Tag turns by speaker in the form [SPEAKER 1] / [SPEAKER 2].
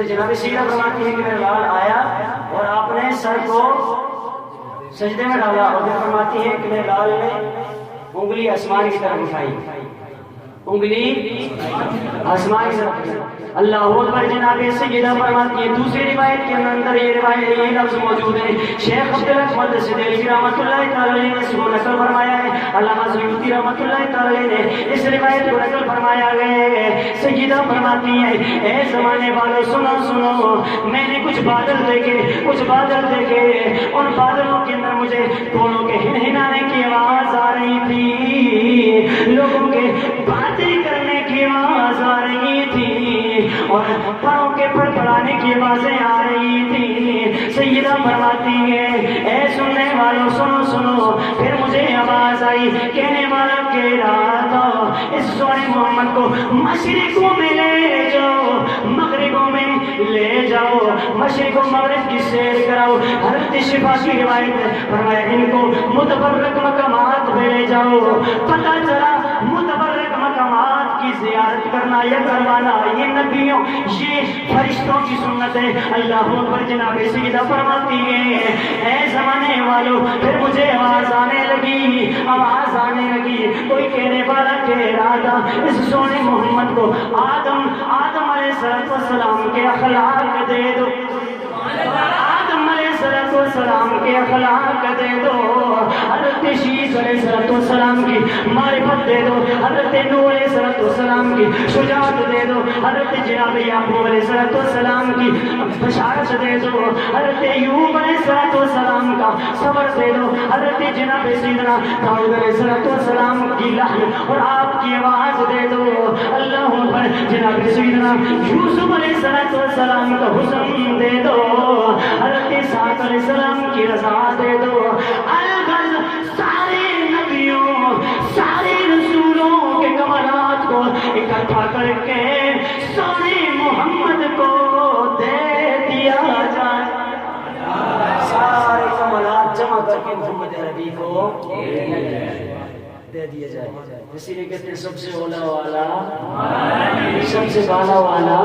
[SPEAKER 1] جناب سیدہ فرماتی ہے کہ میرا لال آیا اور آپ نے سر کو سجدے میں ڈالا اور پھر فرماتی ہے کہ میرے لال نے انگلی آسمان کی طرف اٹھائی، انگلی آسمان کی طرف۔ اللہ اکبر۔ جناب سیدہ فرماتی ہے دوسری روایت کے اندر یہ روایت یہ لفظ موجود ہے، شیخ عبدالرحمن دہلوی رحمۃ اللہ تعالی علیہ نے اس کو نقل فرمایا ہے، علامہ سیوطی رحمۃ اللہ تعالی علیہ نے اس روایت کو نقل فرمایا ہے۔ سیدہ فرماتی ہے اے زمانے والوں سنو سنو، میں نے کچھ بادل دیکھے، ان بادلوں کے اندر مجھے پھولوں کے ہنہنانے کی آواز آ رہی تھی، لوگوں کے باتیں کرنے کی آواز آ رہی تھی اور پروں کے پڑپڑانے کی آوازیں آ رہی تھی۔ سیدہ فرماتی ہے اے سننے والوں سنو سنو، پھر مجھے آواز آئی، کہنے والا کہہ رہا تھا اس سونے محمد کو مشرقوں میں لے جاؤ، مغربوں میں لے جاؤ، مشرق و مغرب کی سیر کراؤ۔ حضرت شفا کی روایت ہے، فرمایا ان کو متبرک مقامات پہ لے جاؤ۔ پتہ چلا متبرک مقامات کی زیارت کرنا یا کروانا یہ نبیوں یہ فرشتوں کی سنت ہے۔ اللہ اکبر۔ جناب سیدہ فرماتی ہے اے زمانے والوں پھر مجھے آواز آنے لگی، کوئی کہنے والا کہہ رہا تھا اس سونے محمد کو آدم علیہ السلام کے اخلاق دے دو، آدم علیہ السلام کے اخلاق دے دو، حضرت شیس علیہ السلام کی معرفت دے دو، حضرت نوح علیہ السلام کی شجاعت دے دو، حضرت جناب یعقوب علیہ السلام کی بشارت دے دو، حضرت ایوب علیہ السلام کا صبر دے دو، حضرت جناب سیدنا داؤد علیہ السلام کی لحن اور آپ کی آواز دے دو۔ اللہ اکبر۔ جناب سیدنا یوسف علیہ السلام کا حسن دے دو، حضرت اسحاق علیہ السلام کی رضا دے دو۔ الغرض سارے نبیوں سارے رسولوں کے کمالات کو اکٹھا کر کے سونے محمد کو دے دیا جائے، سارے کمالات جمع کر کے محمد عربی کو دے دیا جائے۔ اسی لیے کہتے ہیں سب سے اولا والا، سب سے بالا والا